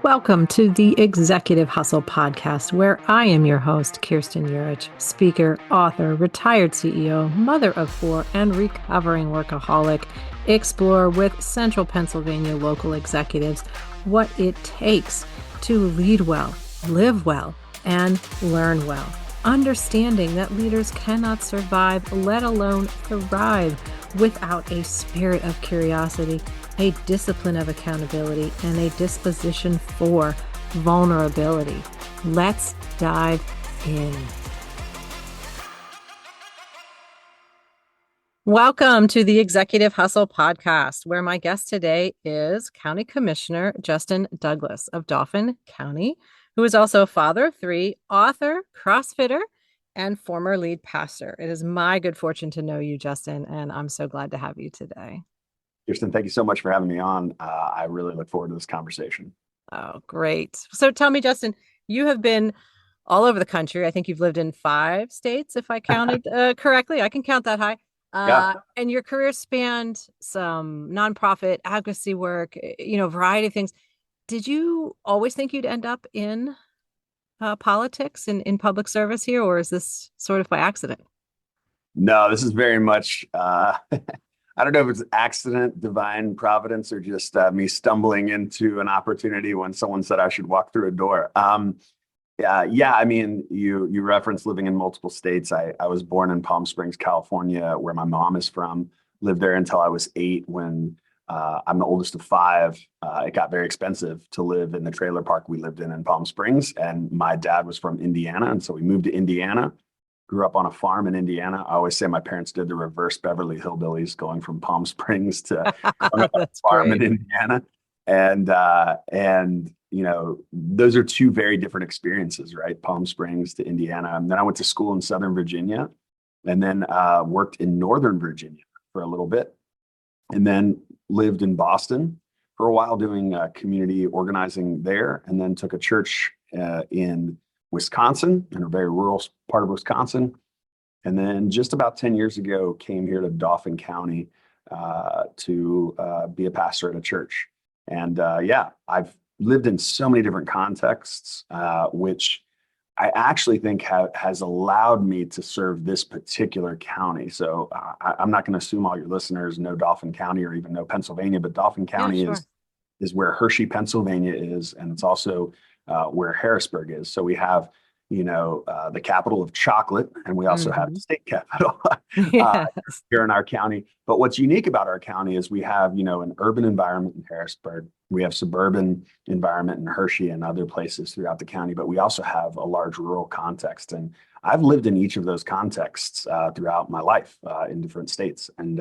Welcome to the Executive Hustle podcast, where I am your host, Kirsten Urich, speaker, author, retired CEO, mother of four, and recovering workaholic. Explore with Central Pennsylvania local executives what it takes to lead well, live well, and learn well. Understanding that leaders cannot survive, let alone thrive, without a spirit of curiosity, a discipline of accountability, and a disposition for vulnerability. Let's dive in. Welcome to the Executive Hustle podcast, where my guest today is County Commissioner Justin Douglas of Dauphin County, who is also a father of three, author, CrossFitter, and former lead pastor. It is my good fortune to know you, Justin, and I'm so glad to have you today. Kirsten, thank you so much for having me on. I really look forward to this conversation. Oh, great. So tell me, Justin, you have been all over the country. I think you've lived in 5 states, if I counted correctly. I can count that high. Yeah. And your career spanned some nonprofit advocacy work, variety of things. Did you always think you'd end up in politics and in public service here, or is this sort of by accident? No, this is very much, I don't know if it's accident, divine providence, or just me stumbling into an opportunity when someone said I should walk through a door. I mean, you referenced living in multiple states. I was born in Palm Springs, California, where my mom is from. Lived there until I was 8 when I'm the oldest of 5. It got very expensive to live in the trailer park we lived in Palm Springs. And my dad was from Indiana. And so we moved to Indiana, grew up on a farm in Indiana. I always say my parents did the reverse Beverly Hillbillies, going from Palm Springs to growing up on a farm in Indiana. And those are 2 very different experiences, right? Palm Springs to Indiana. And then I went to school in Southern Virginia and then worked in Northern Virginia for a little bit. And then lived in Boston for a while doing community organizing there, and then took a church in Wisconsin, in a very rural part of Wisconsin. And then just about 10 years ago, came here to Dauphin County to be a pastor at a church. And I've lived in so many different contexts, which I actually think has allowed me to serve this particular county. So I'm not going to assume all your listeners know Dauphin County or even know Pennsylvania, but Dauphin County is where Hershey, Pennsylvania is. And it's also where Harrisburg is. So we have, the capital of chocolate, and we also have the state capital here in our county. But what's unique about our county is we have, an urban environment in Harrisburg. We have suburban environment in Hershey and other places throughout the county, but we also have a large rural context. And I've lived in each of those contexts throughout my life in different states. And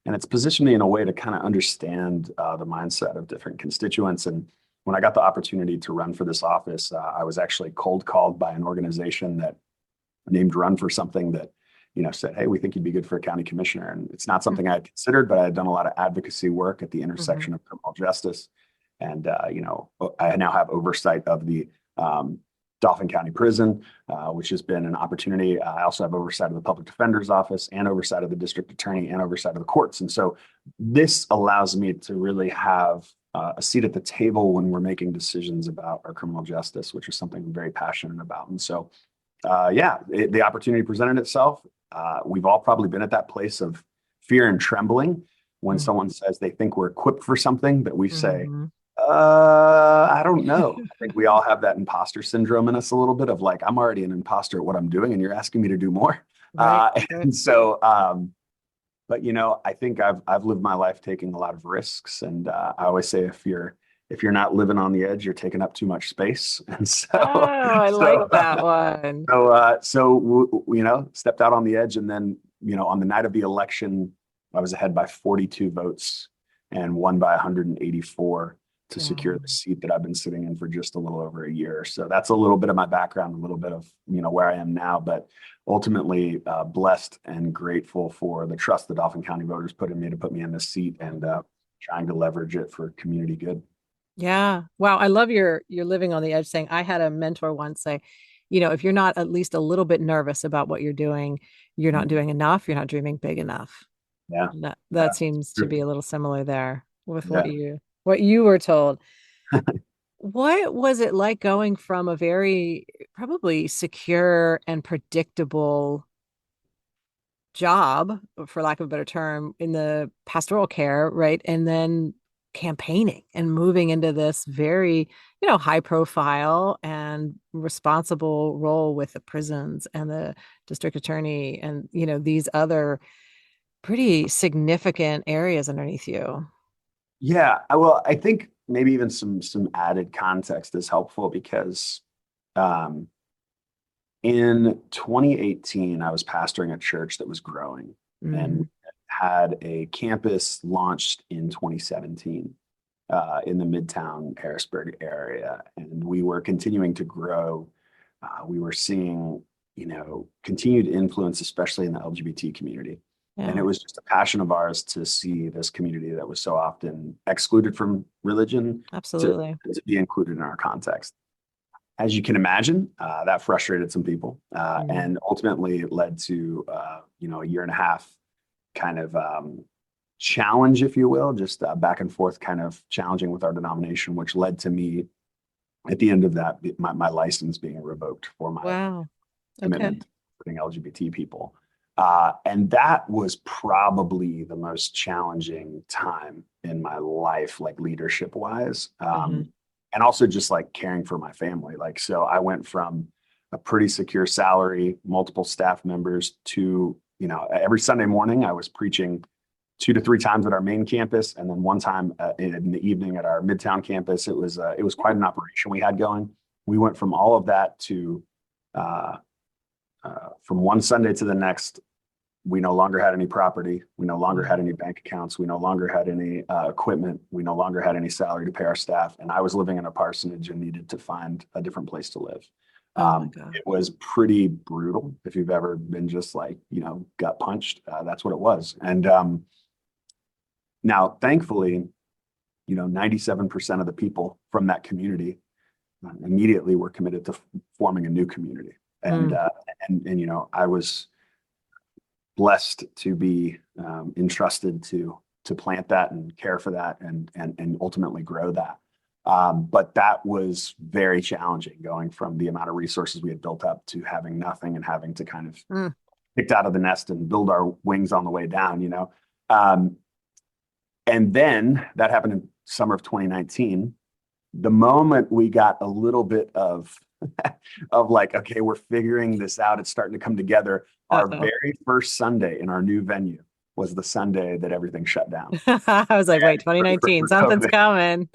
it's positioned me in a way to kind of understand the mindset of different constituents. And when I got the opportunity to run for this office, I was actually cold called by an organization that named Run for Something that, said, hey, we think you'd be good for a county commissioner. And it's not something I had considered, but I had done a lot of advocacy work at the intersection of criminal justice. And, I now have oversight of the Dauphin County Prison, which has been an opportunity. I also have oversight of the public defender's office and oversight of the district attorney and oversight of the courts. And so this allows me to really have a seat at the table when we're making decisions about our criminal justice, which is something I'm very passionate about. And so, the opportunity presented itself. We've all probably been at that place of fear and trembling when someone says they think we're equipped for something, but we say, I don't know. I think we all have that imposter syndrome in us a little bit of like, I'm already an imposter at what I'm doing and you're asking me to do more. And so, but I think I've lived my life taking a lot of risks. And I always say, if you're not living on the edge, you're taking up too much space. And so, I like that one. So, stepped out on the edge. And then, on the night of the election, I was ahead by 42 votes and won by 184 to secure the seat that I've been sitting in for just a little over a year. So that's a little bit of my background, a little bit of, where I am now, but ultimately blessed and grateful for the trust the Dauphin County voters put in me to put me in this seat and trying to leverage it for community good. Yeah. Wow. I love you're living on the edge saying, I had a mentor once say, if you're not at least a little bit nervous about what you're doing, you're not doing enough. You're not dreaming big enough. Yeah. That seems to be a little similar there with what you were told. What was it like going from a very probably secure and predictable job, for lack of a better term, in the pastoral care, right? And then campaigning and moving into this very, high profile and responsible role with the prisons and the district attorney and, these other pretty significant areas underneath you. Yeah, well, I think maybe even some added context is helpful because um, in 2018, I was pastoring a church that was growing, and Mm, we had a campus launched in 2017 in the Midtown Harrisburg area, and we were continuing to grow. We were seeing, continued influence, especially in the LGBT community. And yeah, it was just a passion of ours to see this community that was so often excluded from religion absolutely. to be included in our context. As you can imagine, that frustrated some people, Mm, and ultimately it led to a year and a half kind of challenge, if you will, just back and forth kind of challenging with our denomination, which led to me at the end of that, my license being revoked for my wow. Okay. commitment to supporting LGBT people. And that was probably the most challenging time in my life, like leadership wise. Hmm. And also just like caring for my family. Like, so I went from a pretty secure salary, multiple staff members to, every Sunday morning I was preaching 2 to 3 times at our main campus, and then one time in the evening at our Midtown campus. It was quite an operation we had going. We went from all of that to uh, from one Sunday to the next. We no longer had any property. We no longer had Mm. any bank accounts. We no longer had any equipment. We no longer had any salary to pay our staff. And I was living in a parsonage and needed to find a different place to live. Oh my God. It was pretty brutal. If you've ever been just like, gut punched, that's what it was. And now, thankfully, 97% of the people from that community immediately were committed to forming a new community. And, Mm. uh, I was blessed to be entrusted to plant that and care for that and ultimately grow that. But that was very challenging, going from the amount of resources we had built up to having nothing and having to kind of Mm. picked out of the nest and build our wings on the way down. Um, and then that happened in summer of 2019. The moment we got a little bit of of like, okay, we're figuring this out, it's starting to come together. Our Uh-oh. very first Sunday in our new venue was the Sunday that everything shut down I was like, wait, for 2019, something's COVID. coming.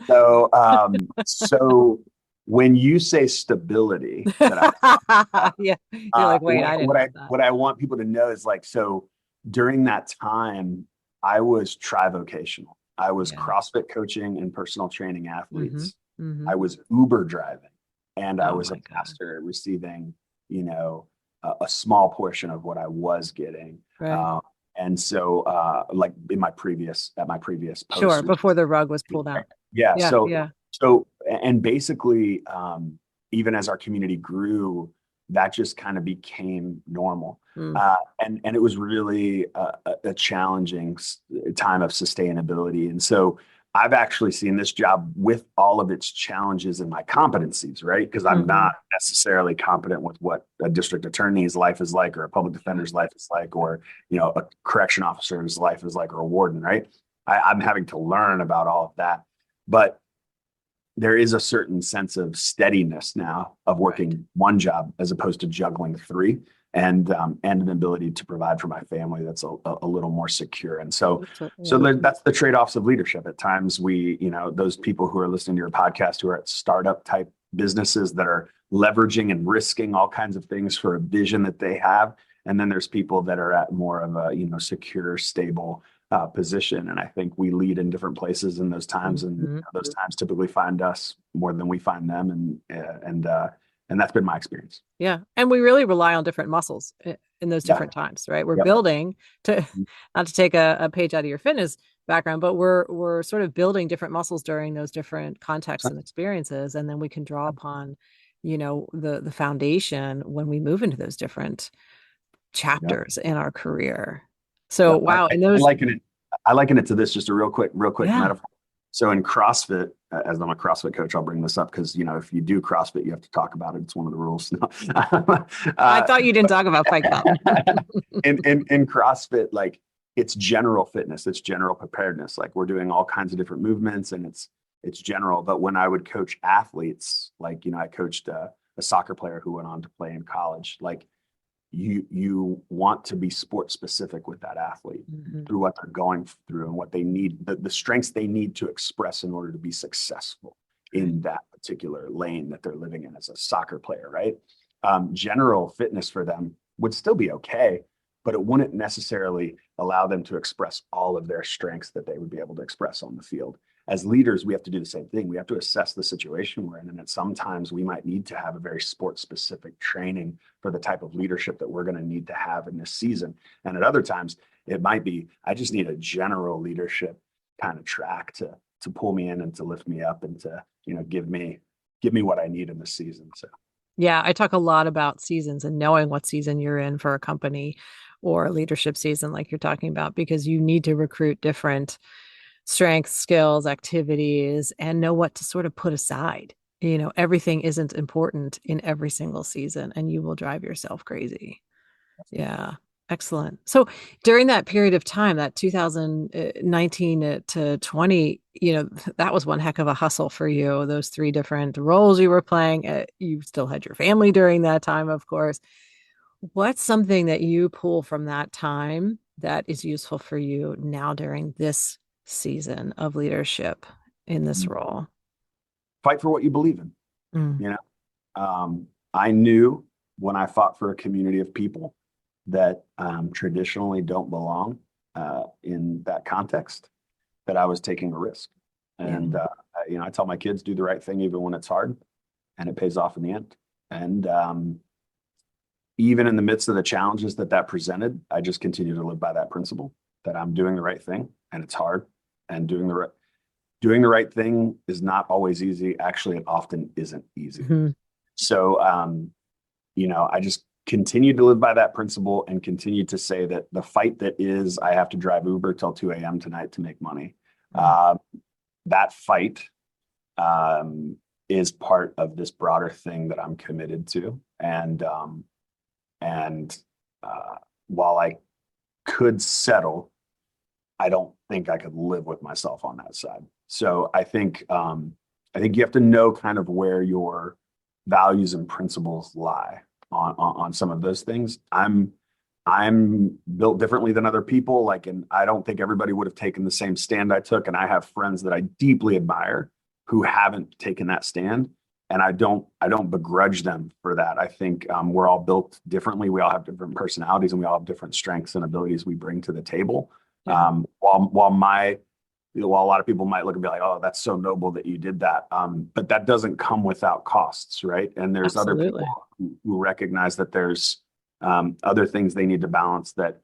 So when you say stability, that I Yeah. You're like, wait, I didn't have that. what I want people to know is like, so during that time, I was trivocational. I was Yeah. CrossFit coaching and personal training Hmm. athletes. Hmm. I was Uber driving, and I Oh was a my God. pastor receiving, a small portion of what I was getting. Right. Um, and so, like at my previous Sure. post, which Before the rug was pulled out. yeah. Yeah. So, Yeah. and basically, even as our community grew, that just kind of became normal. Mm. And it was really a challenging time of sustainability. And so I've actually seen this job with all of its challenges and my competencies, right? Because I'm Hmm. not necessarily competent with what a district attorney's life is like, or a public Sure. defender's life is like, or a correction officer's life is like, or a warden, right? I'm having to learn about all of that. But there is a certain sense of steadiness now of Right. working one job as opposed to juggling three, and an ability to provide for my family that's a little more secure. And so Yeah. that's the trade-offs of leadership. At times those people who are listening to your podcast who are at startup type businesses that are leveraging and risking all kinds of things for a vision that they have. And then there's people that are at more of a, secure, stable position. And I think we lead in different places in those times, and Hmm. those times typically find us more than we find them. And that's been my experience. Yeah. And we really rely on different muscles in those Yeah. different times, right? We're Yep. building to not to take a page out of your fitness background, but we're sort of building different muscles during those different contexts and experiences. And then we can draw upon, the foundation when we move into those different Yep. chapters in our career. So Yep. wow. And I those, liken it. I liken it to this, just a real quick yeah. metaphor. So in CrossFit, as I'm a CrossFit coach, I'll bring this up because, if you do CrossFit, you have to talk about it. It's one of the rules. No. I thought you didn't talk about Fight Club. in CrossFit, like it's general fitness, it's general preparedness. Like we're doing all kinds of different movements and it's general. But when I would coach athletes, like, I coached a soccer player who went on to play in college, like you want to be sport specific with that athlete through what they're going through and what they need, the strengths they need to express in order to be successful in that particular lane that they're living in as a soccer player, right? General fitness for them would still be okay, but it wouldn't necessarily allow them to express all of their strengths that they would be able to express on the field. As leaders, we have to do the same thing. We have to assess the situation we're in. And sometimes we might need to have a very sport specific training for the type of leadership that we're going to need to have in this season. And at other times, it might be, I just need a general leadership kind of track to pull me in and to lift me up and to, give me what I need in this season. So. Yeah, I talk a lot about seasons and knowing what season you're in for a company or a leadership season like you're talking about, because you need to recruit different strengths, skills, activities, and know what to sort of put aside. Everything isn't important in every single season, and you will drive yourself crazy. Yeah. Excellent. So during that period of time, that 2019 to 20, that was one heck of a hustle for you. Those three different roles you were playing. You still had your family during that time, of course. What's something that you pull from that time that is useful for you now during this season of leadership in this role? Fight for what you believe in. Mm. I knew when I fought for a community of people that traditionally don't belong in that context, that I was taking a risk. And, I tell my kids, do the right thing even when it's hard, and it pays off in the end. And even in the midst of the challenges that presented, I just continue to live by that principle that I'm doing the right thing and it's hard, and doing the right thing is not always easy. Actually, it often isn't easy. Mm-hmm. So, I just continue to live by that principle and continue to say that the fight that is, I have to drive Uber till 2 a.m. tonight to make money. That fight is part of this broader thing that I'm committed to. And while I could settle, I don't think I could live with myself on that side. So I think you have to know kind of where your values and principles lie on some of those things. I'm built differently than other people. And I don't think everybody would have taken the same stand I took. And I have friends that I deeply admire who haven't taken that stand. And I don't begrudge them for that. I think we're all built differently. We all have different personalities and we all have different strengths and abilities we bring to the table. Yeah. While a lot of people might look and be like, oh, that's so noble that you did that. But that doesn't come without costs, right? And there's Absolutely. other people who recognize that there's other things they need to balance that,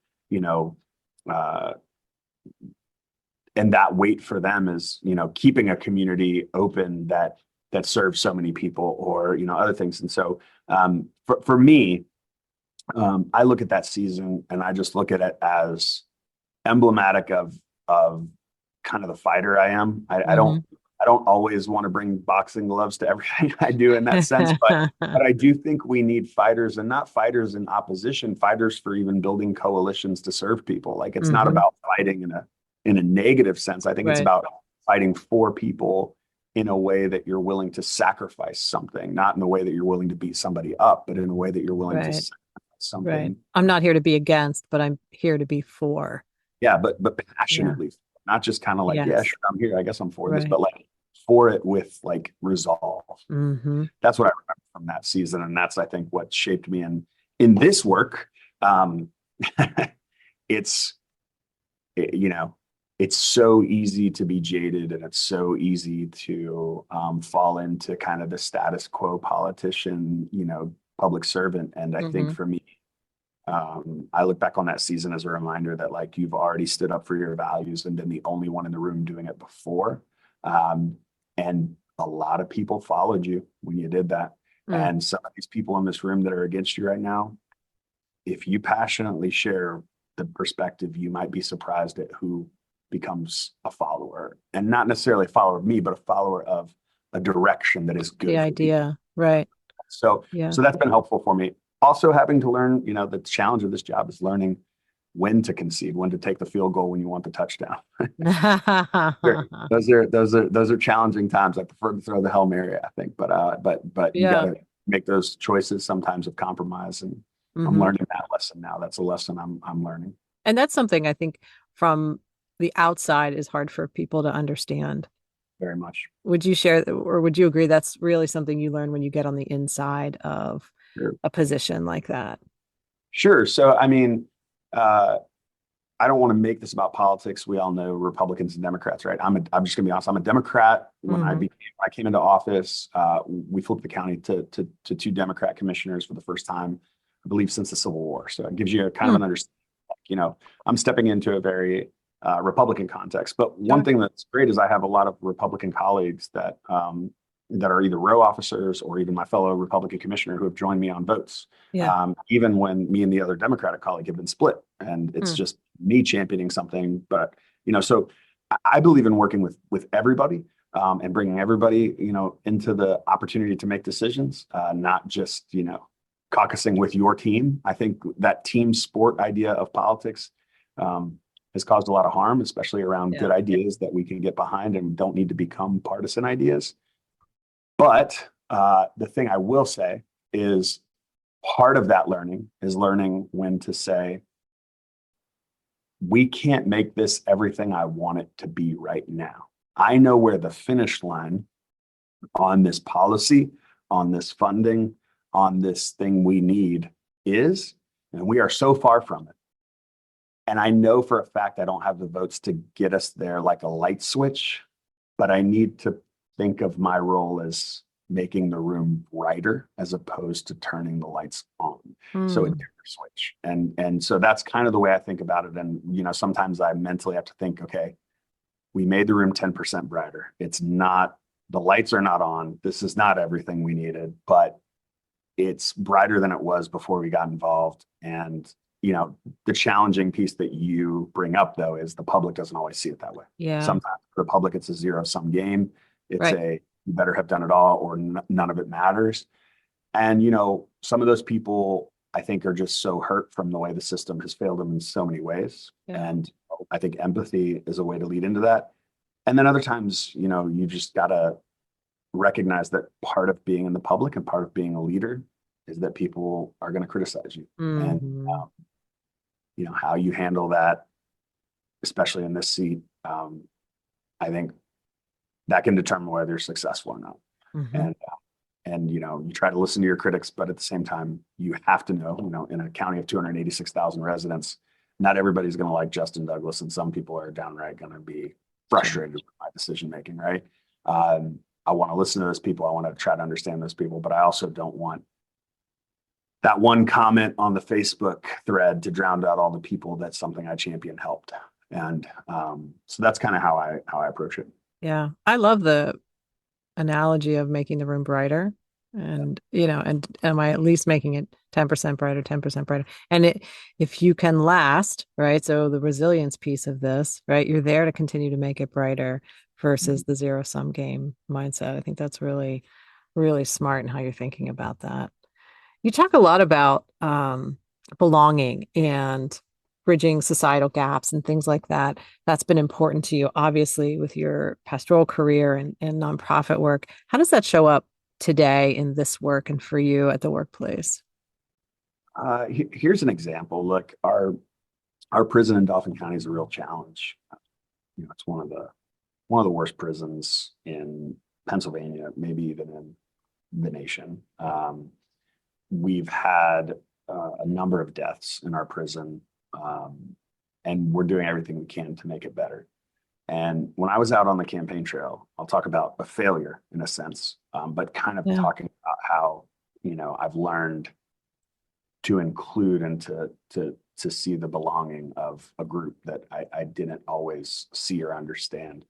and that weight for them is, keeping a community open that serves so many people, or, other things. And so for me, I look at that season and I just look at it as emblematic of kind of the fighter I am. I don't always want to bring boxing gloves to everything I do in that sense, but I do think we need fighters, and not fighters in opposition, fighters for even building coalitions to serve people. Like it's not about fighting in a negative sense. I think it's about fighting for people in a way that you're willing to sacrifice something, not in the way that you're willing to beat somebody up, but in a way that you're willing to sacrifice something. Right. I'm not here to be against, but I'm here to be for. Yeah, but passionately, not just kind of like, yeah, sure, I'm here, I guess I'm for this, but like for it with like resolve. That's what I remember from that season. And that's, I think, what shaped me in this work. It's so easy to be jaded, and it's so easy to fall into kind of the status quo politician, public servant. And I think for me, I look back on that season as a reminder that like you've already stood up for your values and been the only one in the room doing it before. And a lot of people followed you when you did that. And some of these people in this room that are against you right now, if you passionately share the perspective, you might be surprised at who becomes a follower follower, and not necessarily a follower of me, but a follower of a direction that is The good for people. idea, right? So, Yeah. so that's been helpful for me. Also having to learn, the challenge of this job is learning when to concede, when to take the field goal, when you want the touchdown. Those are challenging times. I prefer to throw the Hail Mary, I think, but you got Yeah. to make those choices sometimes of compromise, and I'm Hmm. learning that lesson now. That's a lesson I'm learning And that's something I think from the outside is hard for people to understand. very much. Would you share, or would you agree that's really something you learn when you get on the inside of Sure. a position like that? Sure. So, I mean, uh, I don't want to make this about politics. We all know Republicans and Democrats, right? I'm just gonna be honest. I'm a Democrat. Hmm. I came into office, we flipped the county to two Democrat commissioners for the first time, I believe, since the Civil War. So it gives you a kind of Hmm. an understanding. I'm stepping into a very Republican context. But one Sure. thing that's great is I have a lot of Republican colleagues that are either row officers or even my fellow Republican commissioner who have joined me on votes. Yeah. Even when me and the other Democratic colleague have been split, and it's Hmm. just me championing something. But so I believe in working with everybody, and bringing everybody into the opportunity to make decisions, not just caucusing with your team. I think that team sport idea of politics has caused a lot of harm, especially around Yeah. good ideas that we can get behind and don't need to become partisan ideas. But the thing I will say is part of that learning is learning when to say, we can't make this everything I want it to be right now. I know where the finish line on this policy, on this funding, on this thing we need is, and we are so far from it. And I know for a fact I don't have the votes to get us there like a light switch, but I need to think of my role as making the room brighter as opposed to turning the lights on. So a Hmm. dimmer switch. And so that's kind of the way I think about it. And sometimes I mentally have to think, okay, we made the room 10% brighter. It's not, the lights are not on. This is not everything we needed, but it's brighter than it was before we got involved. And the challenging piece that you bring up, though, is the public doesn't always see it that way. Yeah. Sometimes for the public, it's a zero-sum game. It's Right. you better have done it all or none of it matters. And, some of those people, I think, are just so hurt from the way the system has failed them in so many ways. Yeah. And I think empathy is a way to lead into that. And then other times, you just got to recognize that part of being in the public and part of being a leader is that people are going to criticize you. And, Hmm. how you handle that, especially in this seat, I think that can determine whether you're successful or not. Hmm. And you try to listen to your critics, but at the same time, you have to know, in a county of 286,000 residents, not everybody's going to like Justin Douglas, and some people are downright going to be frustrated with my decision making, right? I want to listen to those people. I want to try to understand those people, but I also don't want that one comment on the Facebook thread to drown out all the people that something I champion helped. And so that's kind of how I approach it. Yeah. I love the analogy of making the room brighter. Yeah. And, and am I at least making it 10% brighter, 10% brighter? And if you can last, right? So the resilience piece of this, right? You're there to continue to make it brighter versus the zero sum game mindset. I think that's really, really smart in how you're thinking about that. You talk a lot about belonging and bridging societal gaps and things like that. That's been important to you, obviously, with your pastoral career and nonprofit work. How does that show up today in this work and for you at the workplace? Here's an example. Look, our prison in Dauphin County is a real challenge. It's one of the worst prisons in Pennsylvania, maybe even in the nation. We've had a number of deaths in our prison, and we're doing everything we can to make it better. And when I was out on the campaign trail, I'll talk about a failure in a sense, but kind of Yeah. talking about how I've learned to include and to see the belonging of a group that I didn't always see or understand.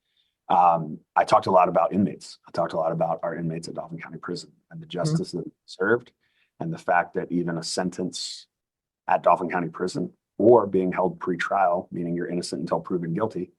I talked a lot about inmates. I talked a lot about our inmates at Dauphin County Prison and the Mhm. justice that they served, and the fact that even a sentence at Dauphin County Prison or being held pre-trial, meaning you're innocent until proven guilty,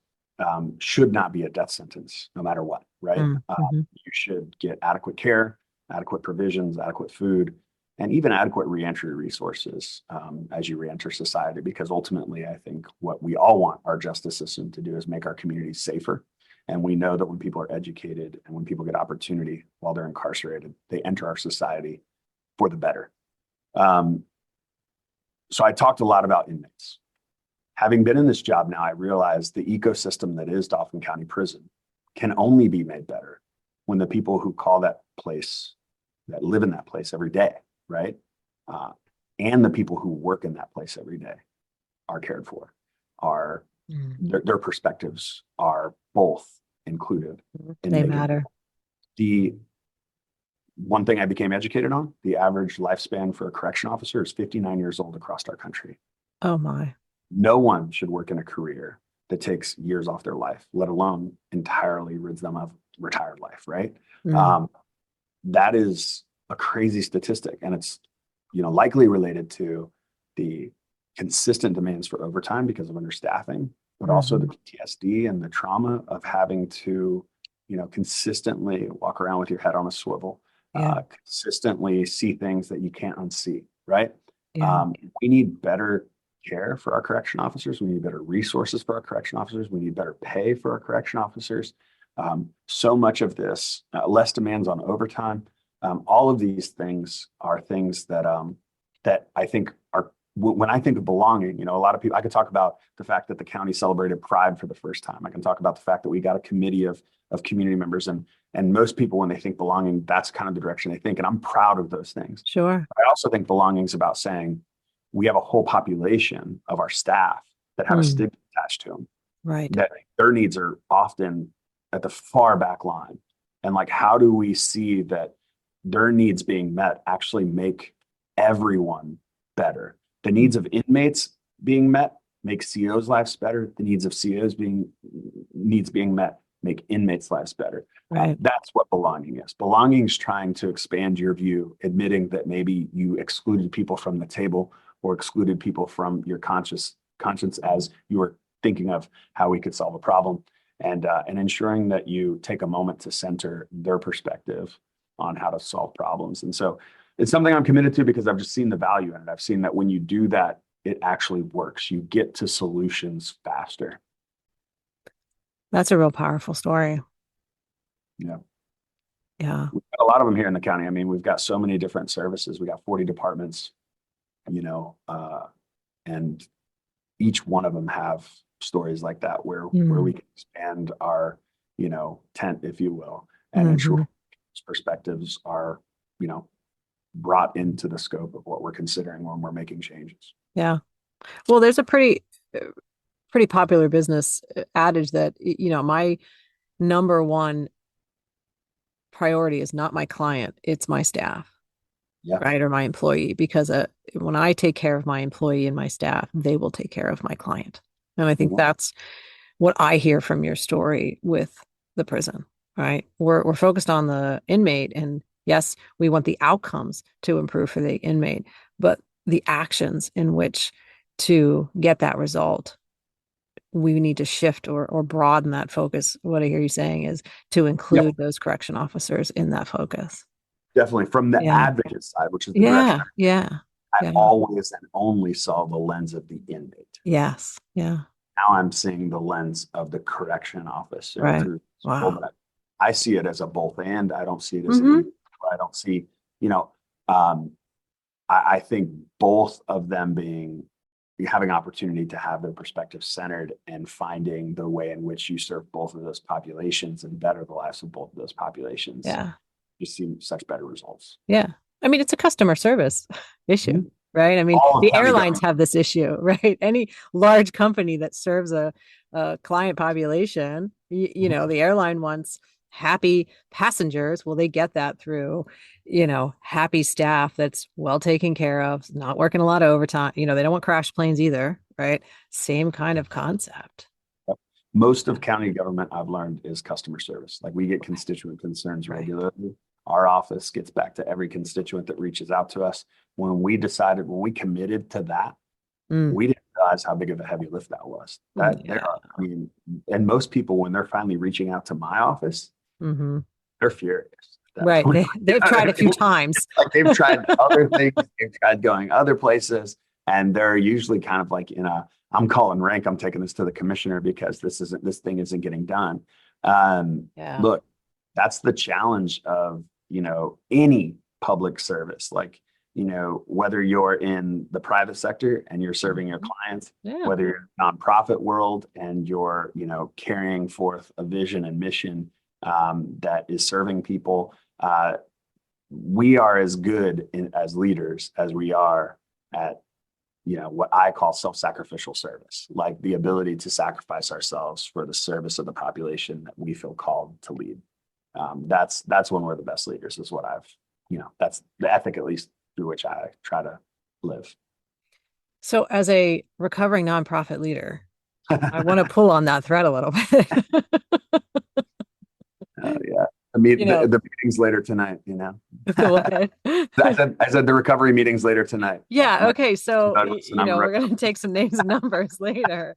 should not be a death sentence, no matter what, right? Mm-hmm. You should get adequate care, adequate provisions, adequate food, and even adequate reentry resources as you reenter society. Because ultimately, I think what we all want our justice system to do is make our communities safer. And we know that when people are educated and when people get opportunity while they're incarcerated, they enter our society for the better. So I talked a lot about inmates. Having been in this job now, I realize the ecosystem that is Dauphin County Prison can only be made better when the people who call that place, that live in that place every day, right? And the people who work in that place every day are cared for, are their perspectives are both included. They matter. The one thing I became educated on, the average lifespan for a correction officer is 59 years old across our country. Oh my. No one should work in a career that takes years off their life, let alone entirely rids them of retired life, right? That is a crazy statistic. And it's, likely related to the consistent demands for overtime because of understaffing, but also the PTSD and the trauma of having to, consistently walk around with your head on a swivel, consistently see things that you can't unsee, right? Yeah. We need better care for our correction officers. We need better resources for our correction officers. We need better pay for our correction officers. So much of this, less demands on overtime. All of these things are things that that I think are, when I think of belonging, a lot of people, I could talk about the fact that the county celebrated Pride for the first time. I can talk about the fact that we got a committee of community members, and most people, when they think belonging, that's kind of the direction they think. And I'm proud of those things. Sure. I also think belonging is about saying we have a whole population of our staff that have a stigma attached to them. Right. That their needs are often at the far back line. And like, how do we see that their needs being met actually make everyone better? The needs of inmates being met make COs' lives better. The needs of COs being met make inmates' lives better. Right. That's what belonging is. Belonging is trying to expand your view, admitting that maybe you excluded people from the table or excluded people from your conscience as you were thinking of how we could solve a problem, and ensuring that you take a moment to center their perspective on how to solve problems. And so it's something I'm committed to because I've just seen the value in it. I've seen that when you do that, it actually works. You get to solutions faster. That's a real powerful story. Yeah. Yeah. We've got a lot of them here in the county. I mean, we've got so many different services. We got 40 departments, and each one of them have stories like that where we can expand our, tent, if you will, and ensure perspectives are, brought into the scope of what we're considering when we're making changes. Yeah. Well, there's a pretty popular business adage that, my number one priority is not my client, it's my staff. Yeah. Right. Or my employee, because when I take care of my employee and my staff, they will take care of my client. And I think that's what I hear from your story with the prison, right? We're focused on the inmate, and yes, we want the outcomes to improve for the inmate, but the actions in which to get that result, we need to shift or broaden that focus. What I hear you saying is to include those correction officers in that focus. Definitely from the advocate side, which is the direction. I always and only saw the lens of the inmate. Yes. Yeah. Now I'm seeing the lens of the correction officer. Right. Wow. I see it as a both and. I don't see it as I don't see, I think both of them having opportunity to have their perspective centered and finding the way in which you serve both of those populations and better the lives of both of those populations. Yeah. You see such better results. Yeah. I mean, it's a customer service issue, right? I mean, the airlines have this issue, right? Any large company that serves a client population, the airline wants happy passengers. Well, they get that through, happy staff that's well taken care of, not working a lot of overtime. They don't want crash planes either, right? Same kind of concept. Most of county government, I've learned, is customer service. Like, we get constituent concerns regularly. Our office gets back to every constituent that reaches out to us. When we committed to that, We didn't realize how big of a heavy lift that was. That there Yeah. are, I mean, and most people, when they're finally reaching out to my office, Mm-hmm. they're furious at that Right. point. You They've know what tried I a few mean? times. Like they've tried other things, they've tried going other places, and they're usually kind of like in a, I'm calling rank, I'm taking this to the commissioner because this thing isn't getting done. Yeah. Look, that's the challenge of, any public service. Like, whether you're in the private sector and you're serving your Mhm. clients, Yeah. whether you're in the nonprofit world and you're, carrying forth a vision and mission that is serving people. We are as good as leaders as we are at, what I call self-sacrificial service, like the ability to sacrifice ourselves for the service of the population that we feel called to lead. That's when we're the best leaders, is what that's the ethic, at least through which I try to live. So as a recovering nonprofit leader, I want to pull on that thread a little bit. Yeah. I mean, You the, know, the meeting's later tonight, the what? I said the recovery meeting's later tonight. Yeah, okay. So, Douglas and we're going to take some names and numbers later.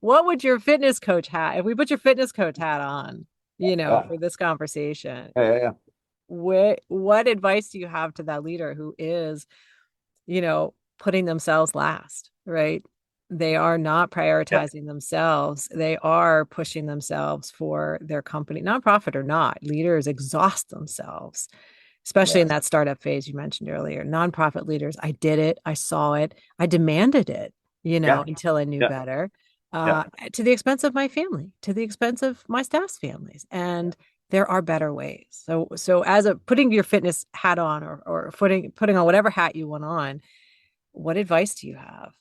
What would your fitness coach hat, if we put your fitness coach hat on, yeah, for this conversation, yeah. what advice do you have to that leader who is, putting themselves last, right? They are not Yeah. prioritizing themselves. They are pushing themselves for their company, nonprofit or not. Leaders exhaust themselves, especially in Yes. that startup phase you mentioned earlier. Nonprofit leaders, I did it, I saw it, I demanded it, Yeah. until I knew Yeah. better, Yeah. to the expense of my family, to the expense of my staff's families. And there are better ways. So as a putting your fitness hat on, or putting on whatever hat you want on, what advice do you have?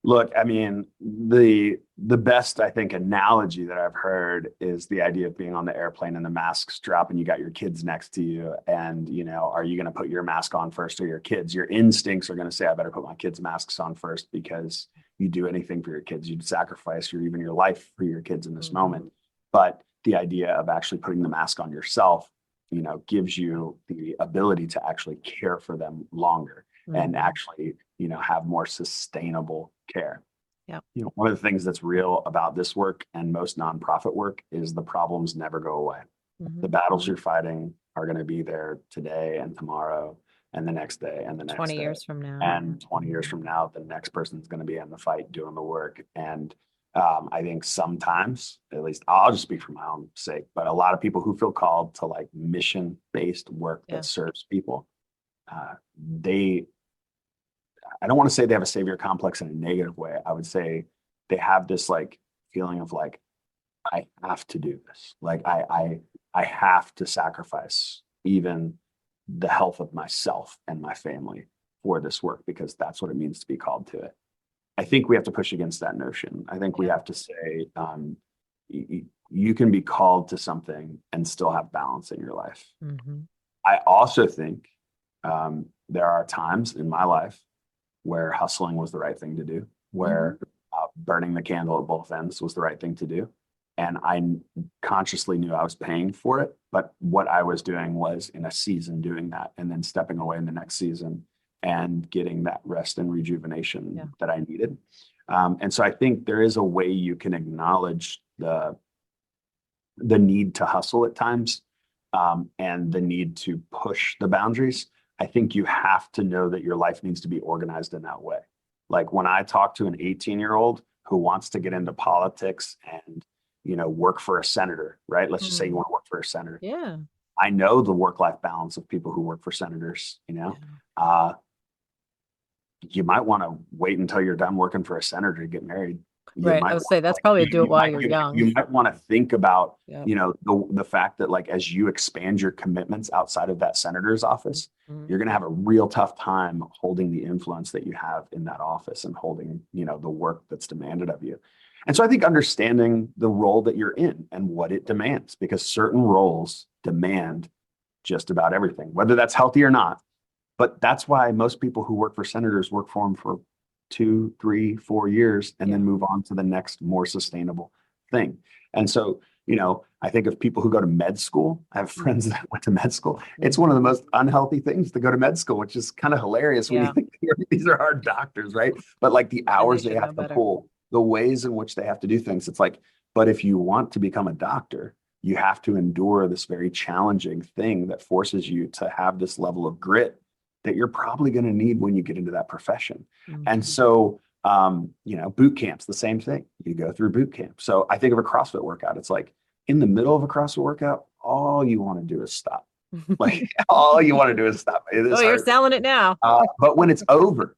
Look, I mean, the best, I think, analogy that I've heard is the idea of being on the airplane and the masks drop and you got your kids next to you. And, are you going to put your mask on first or your kids? Your instincts are going to say, I better put my kids' masks on first, because you do anything for your kids. You'd sacrifice even your life for your kids in this moment. But the idea of actually putting the mask on yourself, gives you the ability to actually care for them longer and actually, have more sustainable care. Yeah. One of the things that's real about this work and most nonprofit work is the problems never go away. The battles you're fighting are going to be there today and tomorrow and the next day and the next 20 day. years from now. And 20 years from now, the next person's going to be in the fight doing the work. And I think sometimes, at least I'll just speak for my own sake, but a lot of people who feel called to like mission-based work that serves people, they I don't want to say they have a savior complex in a negative way. I would say they have this like feeling of like, I have to do this. Like I have to sacrifice even the health of myself and my family for this work, because that's what it means to be called to it. I think we have to push against that notion. I think we have to say, you can be called to something and still have balance in your life. I also think there are times in my life where hustling was the right thing to do, where burning the candle at both ends was the right thing to do. And I consciously knew I was paying for it, but what I was doing was in a season doing that and then stepping away in the next season and getting that rest and rejuvenation that I needed. And so I think there is a way you can acknowledge the need to hustle at times, and the need to push the boundaries. I think you have to know that your life needs to be organized in that way. Like when I talk to an 18-year-old who wants to get into politics and, work for a senator, right? Let's just say you want to work for a senator. Yeah. I know the work-life balance of people who work for senators, you might want to wait until you're done working for a senator to get married. Right. I would say that's probably do it while you're young. You might want to think about, the fact that like, as you expand your commitments outside of that senator's office, you're going to have a real tough time holding the influence that you have in that office and holding, the work that's demanded of you. And so I think understanding the role that you're in and what it demands, because certain roles demand just about everything, whether that's healthy or not. But that's why most people who work for senators work for them for 2, 3, 4 years and then move on to the next more sustainable thing. And so I think of people who go to med school. I have friends that went to med school. It's one of the most unhealthy things to go to med school, which is kind of hilarious when you think these are hard doctors, right? But like the hours they have to pull, the ways in which they have to do things. It's like, but if you want to become a doctor, you have to endure this very challenging thing that forces you to have this level of grit that you're probably going to need when you get into that profession. And so, boot camp's the same thing. You go through boot camp. So I think of a CrossFit workout. It's like in the middle of a CrossFit workout, all you want to do is stop. Like all you want to do is stop. You're selling it now. But when it's over,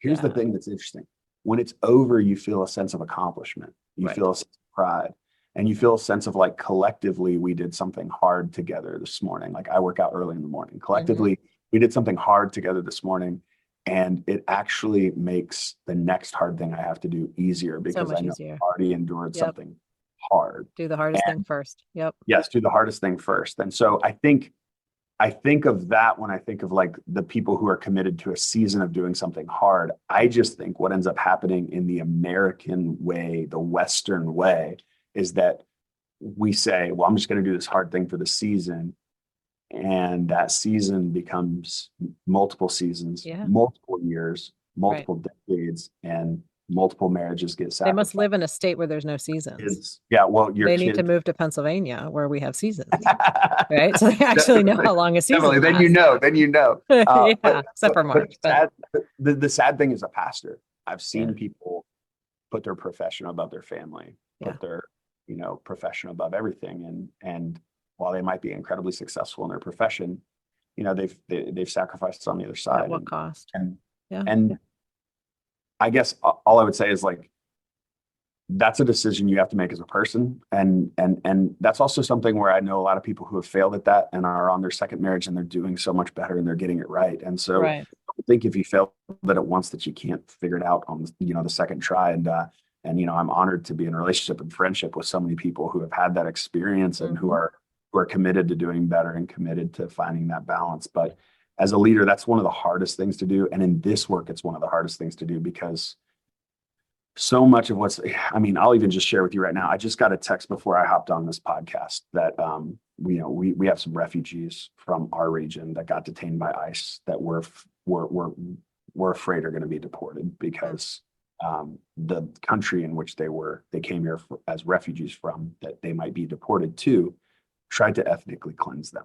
here's the thing that's interesting. When it's over, you feel a sense of accomplishment. You feel a sense of pride. And you feel a sense of like collectively, we did something hard together this morning. Like I work out early in the morning. Collectively, we did something hard together this morning. And it actually makes the next hard thing I have to do easier because I know I've already endured something hard. Do the hardest thing first. Yep. Yes, do the hardest thing first. And so I think of that when I think of like the people who are committed to a season of doing something hard. I just think what ends up happening in the American way, the Western way, is that we say, well, I'm just going to do this hard thing for the season. And that season becomes multiple seasons, multiple years, multiple decades, and multiple marriages get sacrificed. They must live in a state where there's no seasons. Well, they need to move to Pennsylvania where we have seasons, right? So they actually know how long a season is. Then you know. Except for March. The sad thing is a pastor. I've seen people put their profession above their family, put their profession above everything, and while they might be incredibly successful in their profession, they've sacrificed on the other side. At what cost? And I guess all I would say is like, that's a decision you have to make as a person. And that's also something where I know a lot of people who have failed at that and are on their second marriage and they're doing so much better and they're getting it right. And so I think if you fail at it once that you can't figure it out on, the second try. And I'm honored to be in a relationship and friendship with so many people who have had that experience and who are committed to doing better and committed to finding that balance. But as a leader, that's one of the hardest things to do. And in this work, it's one of the hardest things to do because so much of I'll even just share with you right now. I just got a text before I hopped on this podcast that, we have some refugees from our region that got detained by ICE that we're afraid are going to be deported because the country in which they came here as refugees from, that they might be deported to, tried to ethnically cleanse them.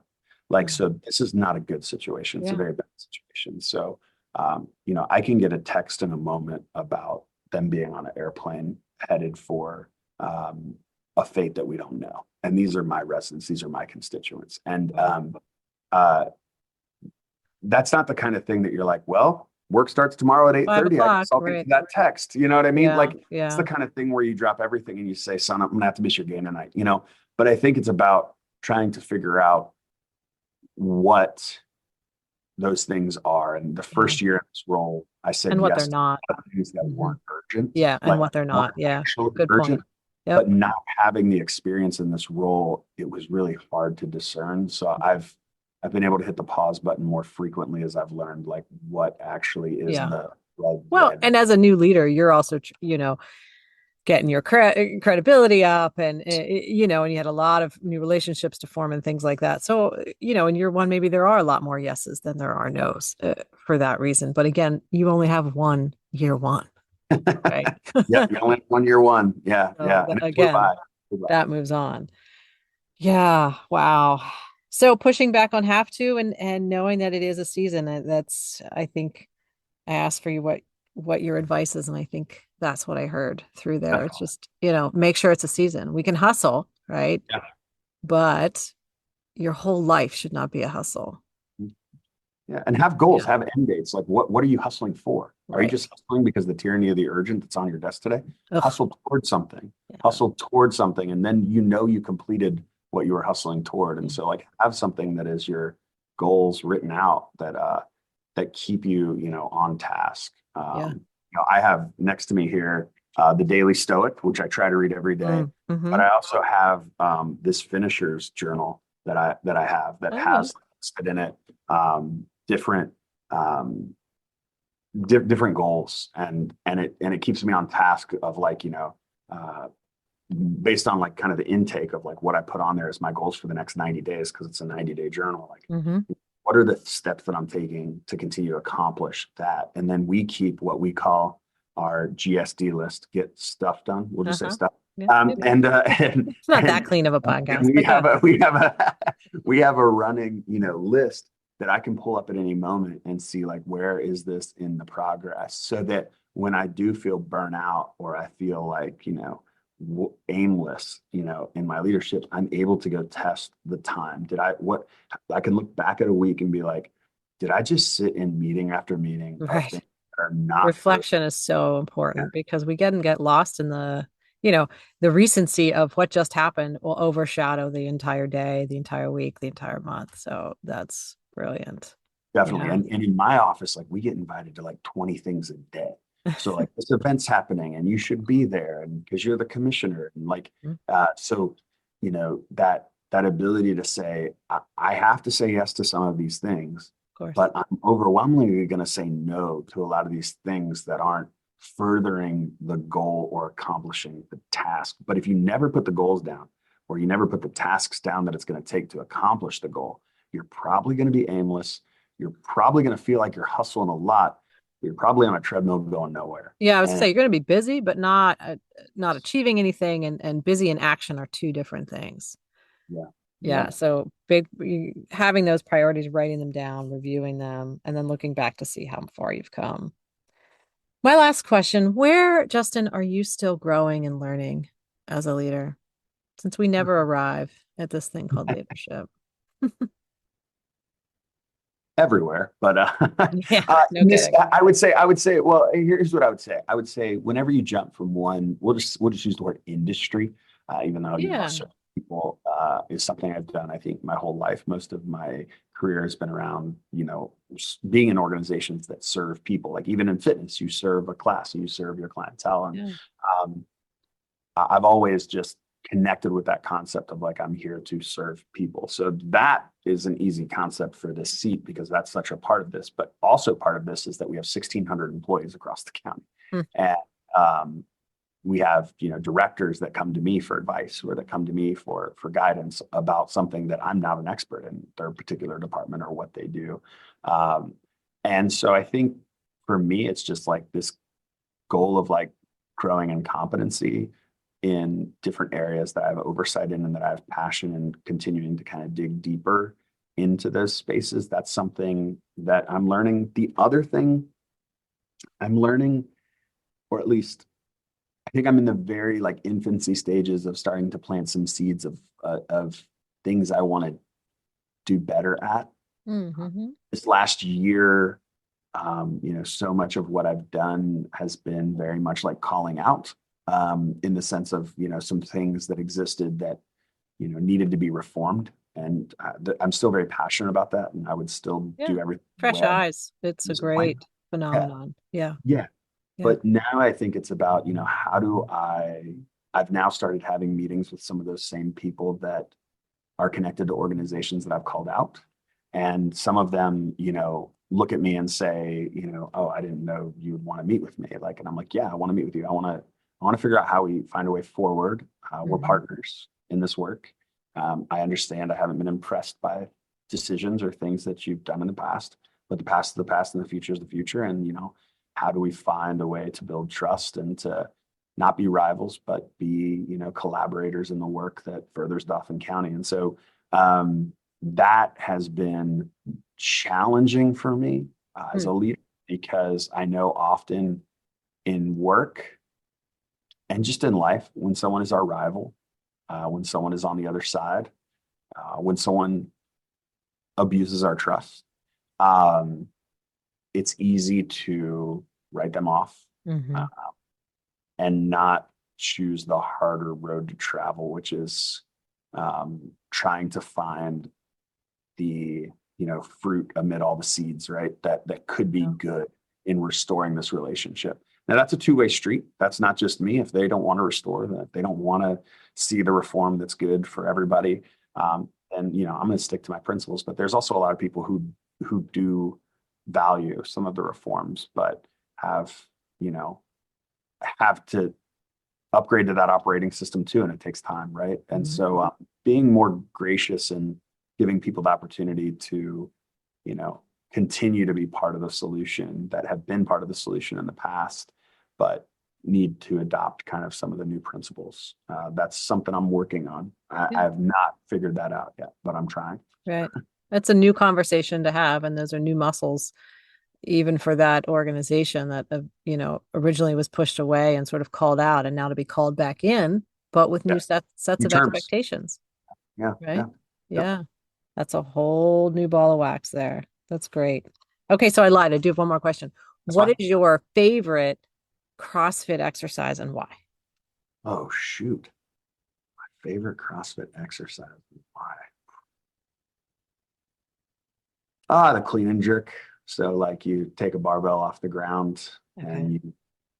So this is not a good situation. It's a very bad situation. So, I can get a text in a moment about them being on an airplane headed for a fate that we don't know. And these are my residents. These are my constituents. And that's not the kind of thing that you're like, well, work starts tomorrow at 8:30. I guess I'll get to that text. You know what I mean? It's the kind of thing where you drop everything and you say, son, I'm going to have to miss your game tonight, But I think it's about trying to figure out what those things are. And the first year in this role, I said and what yes they're not. to things that weren't urgent. And what they're not. Good urgent, point. Yep. But not having the experience in this role, it was really hard to discern. So I've been able to hit the pause button more frequently as I've learned like what actually is the and as a new leader, you're also getting your credibility up and and you had a lot of new relationships to form and things like that. So in year one, maybe there are a lot more yeses than there are nos for that reason. But again, you only have one year one, right? You only have 1 year one. And again, that moves on. Wow. So pushing back on have to and knowing that it is a season, that's, I think I asked for you what your advice is, and I think that's what I heard through there. It's just, make sure it's a season. We can hustle, right? Yeah. But your whole life should not be a hustle. Yeah. And have goals, have end dates. Like what are you hustling for? Are you just hustling because the tyranny of the urgent that's on your desk today? Hustle towards something. Hustle towards something. And then you completed what you were hustling toward. And so have something that is your goals written out that keep you, on task. I have next to me here the Daily Stoic, which I try to read every day. But I also have this Finisher's Journal that I have that has listed in it different different goals, and it keeps me on task of based on like kind of the intake of like what I put on there as my goals for the next 90 days, because it's a 90-day journal. Like, Mm-hmm. what are the steps that I'm taking to continue to accomplish that? And then we keep what we call our GSD list, get stuff done. We'll just say Uh-huh. stuff. Yeah. And It's not that and clean of a and podcast, we but have good. a we have a we have a running, list that I can pull up at any moment and see like where is this in the progress, so that when I do feel burnout or I feel like, aimless, in my leadership, I'm able to go test the time. I can look back at a week and be like, did I just sit in meeting after meeting of Right. things that are not for, Reflection is so yeah, important because we get lost in you know, the recency of what just happened will overshadow the entire day, the entire week, the entire month. So that's brilliant. definitely. Yeah. And in my office, like we get invited to like 20 things a day. So like this event's happening and you should be there, and because you're the commissioner, and like Of so that ability to say I have to say yes to some of these things, course. but I'm overwhelmingly going to say no to a lot of these things that aren't furthering the goal or accomplishing the task. But if you never put the goals down, or you never put the tasks down that it's going to take to accomplish the goal, you're probably going to be aimless. You're probably going to feel like you're hustling a lot. You're probably on a treadmill going nowhere. Yeah, I was gonna And say you're going to be busy, but not achieving anything, and busy and action are two different things. yeah, Yeah, yeah. so having those priorities, writing them down, reviewing them, and then looking back to see how far you've come. My last question, where, Justin, are you still growing and learning as a leader? Since we never arrive at this thing called leadership. Everywhere. But Yeah, no in this, kidding. I would say, well, here's what I would say. I would say whenever you jump from one, we'll just use the word industry, even though Yeah, serving people is something I've done. I think my whole life, most of my career has been around, being in organizations that serve people. Like even in fitness, you serve a class, you serve your clientele, and yeah. um, I've always just connected with that concept of like, I'm here to serve people. So that is an easy concept for this seat because that's such a part of this. But also part of this is that we have 1,600 employees across the county. Hmm. And we have, directors that come to me for advice or that come to me for guidance about something that I'm not an expert in their particular department or what they do. Um, and so I think for me, it's just like this goal of like growing in competency in different areas that I have oversight in and that I have passion in, continuing to kind of dig deeper into those spaces. That's something that I'm learning. The other thing I'm learning, or at least I think I'm in the very like infancy stages of starting to plant some seeds of things I want to do better at. Mm-hmm. This last year, so much of what I've done has been very much like calling out, in the sense of, some things that existed that, needed to be reformed. And I'm still very passionate about that. And I would still Yeah. do everything the Fresh way I eyes. It's a was like, great yeah, phenomenon. Yeah. yeah. Yeah. But now I think it's about, I've now started having meetings with some of those same people that are connected to organizations that I've called out. And some of them, look at me and say, oh, I didn't know you would want to meet with me. Like, and I'm like, yeah, I want to meet with you. I want to figure out how we find a way forward. We're Hmm. partners in this work. I understand I haven't been impressed by decisions or things that you've done in the past, but the past is the past and the future is the future. And, how do we find a way to build trust and to not be rivals, but be, collaborators in the work that furthers Dauphin County. And so that has been challenging for me as Hmm. a leader, because I know often in work and just in life, when someone is our rival, when someone is on the other side, when someone abuses our trust, um, it's easy to write them off, uh, Hmm. and not choose the harder road to travel, which is trying to find the fruit amid all the seeds, right? That could be Yeah. good in restoring this relationship. Now that's a two-way street. That's not just me. If they don't want to restore that, they don't want to see the reform that's good for everybody. And I'm going to stick to my principles. But there's also a lot of people who do value some of the reforms, but have you know have to upgrade to that operating system too, and it takes time, right? And so being more gracious and giving people the opportunity to, continue to be part of the solution, that have been part of the solution in the past, but need to adopt kind of some of the new principles. That's something I'm working on. I have not figured that out yet, but I'm trying. Right. That's a new conversation to have. And those are new muscles, even for that organization that, originally was pushed away and sort of called out, and now to be called back in, but with new sets of expectations. Yeah. Right. Yeah. That's a whole new ball of wax there. That's great. Okay. So I lied. I do have one more question. What is your favorite CrossFit exercise and why? Oh, shoot. My favorite CrossFit exercise and why? The clean and jerk. So like you take a barbell off the ground and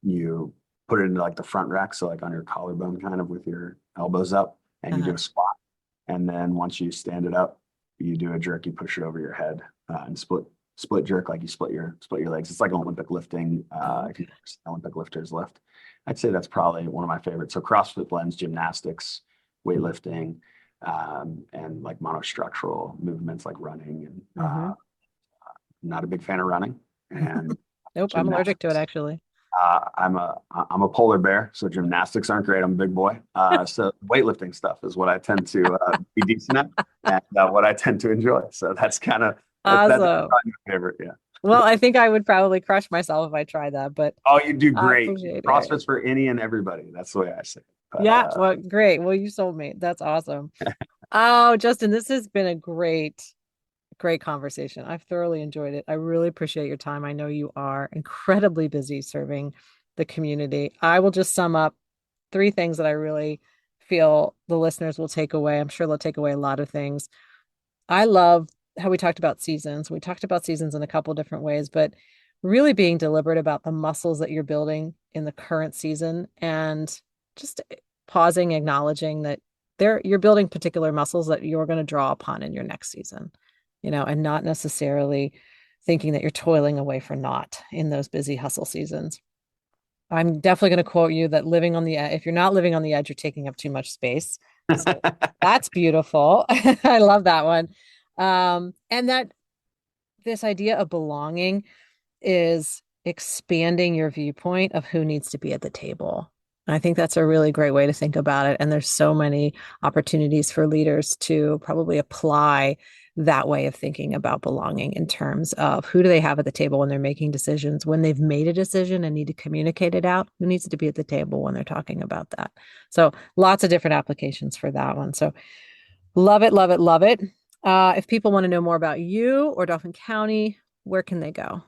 you put it into like the front rack. So like on your collarbone kind of with your elbows up, and you do a squat. And then once you stand it up, you do a jerk, you push it over your head and split jerk, like you split your legs. It's like Olympic lifting. If you've seen Olympic lifters lift, I'd say that's probably one of my favorites. So CrossFit blends gymnastics, weightlifting, and like monostructural movements like running. And not a big fan of running. And nope, I'm allergic to it actually. I'm a polar bear, so gymnastics aren't great. I'm a big boy. So weightlifting stuff is what I tend to be decent at, and what I tend to enjoy. So that's kind of awesome. That's my favorite. Yeah. Well, I think I would probably crush myself if I tried that, but you do great. CrossFit's for any and everybody. That's the way I say it. But, well, great. Well, you sold me. That's awesome. Oh, Justin, this has been a great conversation. I've thoroughly enjoyed it. I really appreciate your time. I know you are incredibly busy serving the community. I will just sum up 3 things that I really feel the listeners will take away. I'm sure they'll take away a lot of things. I love how we talked about seasons. We talked about seasons in a couple of different ways, but really being deliberate about the muscles that you're building in the current season, and just pausing, acknowledging that you're building particular muscles that you're going to draw upon in your next season. And not necessarily thinking that you're toiling away for naught in those busy hustle seasons. I'm definitely going to quote you that if you're not living on the edge, you're taking up too much space. So that's beautiful. I love that one. And that this idea of belonging is expanding your viewpoint of who needs to be at the table. And I think that's a really great way to think about it. And there's so many opportunities for leaders to probably apply that way of thinking about belonging in terms of who do they have at the table when they're making decisions, when they've made a decision and need to communicate it out, who needs to be at the table when they're talking about that. So lots of different applications for that one. So love it, love it, love it. If people want to know more about you or Dauphin County, where can they go?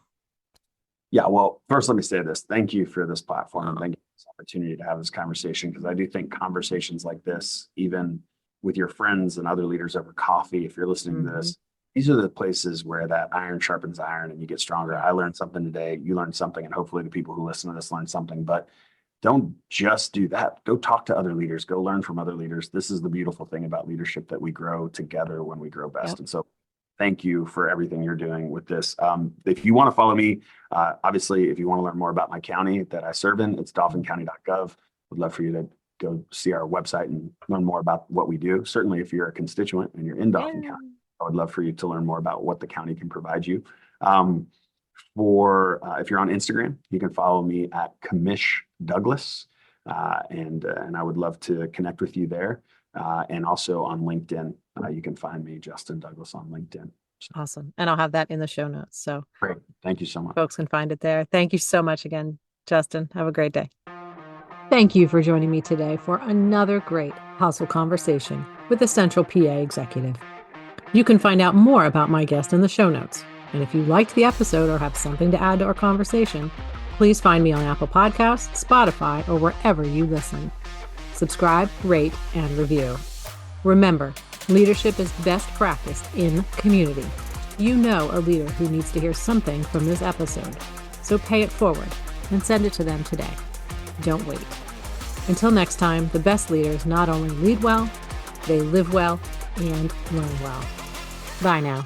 Yeah, well, first, let me say this. Thank you for this platform. Thank you for this opportunity to have this conversation, because I do think conversations like this, even with your friends and other leaders over coffee, if you're listening to this, these are the places where that iron sharpens iron and you get stronger. I learned something today, you learned something, and hopefully the people who listen to this learn something. But don't just do that. Go talk to other leaders. Go learn from other leaders. This is the beautiful thing about leadership, that we grow together when we grow best. Yep. And so thank you for everything you're doing with this. If you want to follow me, obviously, if you want to learn more about my county that I serve in, it's dauphincounty.gov. Would love for you to go see our website and learn more about what we do. Certainly, if you're a constituent and you're in Dauphin County, I would love for you to learn more about what the county can provide you. If you're on Instagram, you can follow me at Commish Douglas, and I would love to connect with you there. And also on LinkedIn, you can find me, Justin Douglas, on LinkedIn. So. Awesome. And I'll have that in the show notes. So great. Thank you so much. Folks can find it there. Thank you so much again, Justin. Have a great day. Thank you for joining me today for another great hustle conversation with the Central PA executive. You can find out more about my guest in the show notes. And if you liked the episode or have something to add to our conversation, please find me on Apple Podcasts, Spotify, or wherever you listen. Subscribe, rate, and review. Remember, leadership is best practiced in community. You know a leader who needs to hear something from this episode, so pay it forward and send it to them today. Don't wait. Until next time, the best leaders not only lead well, they live well and learn well. Bye now.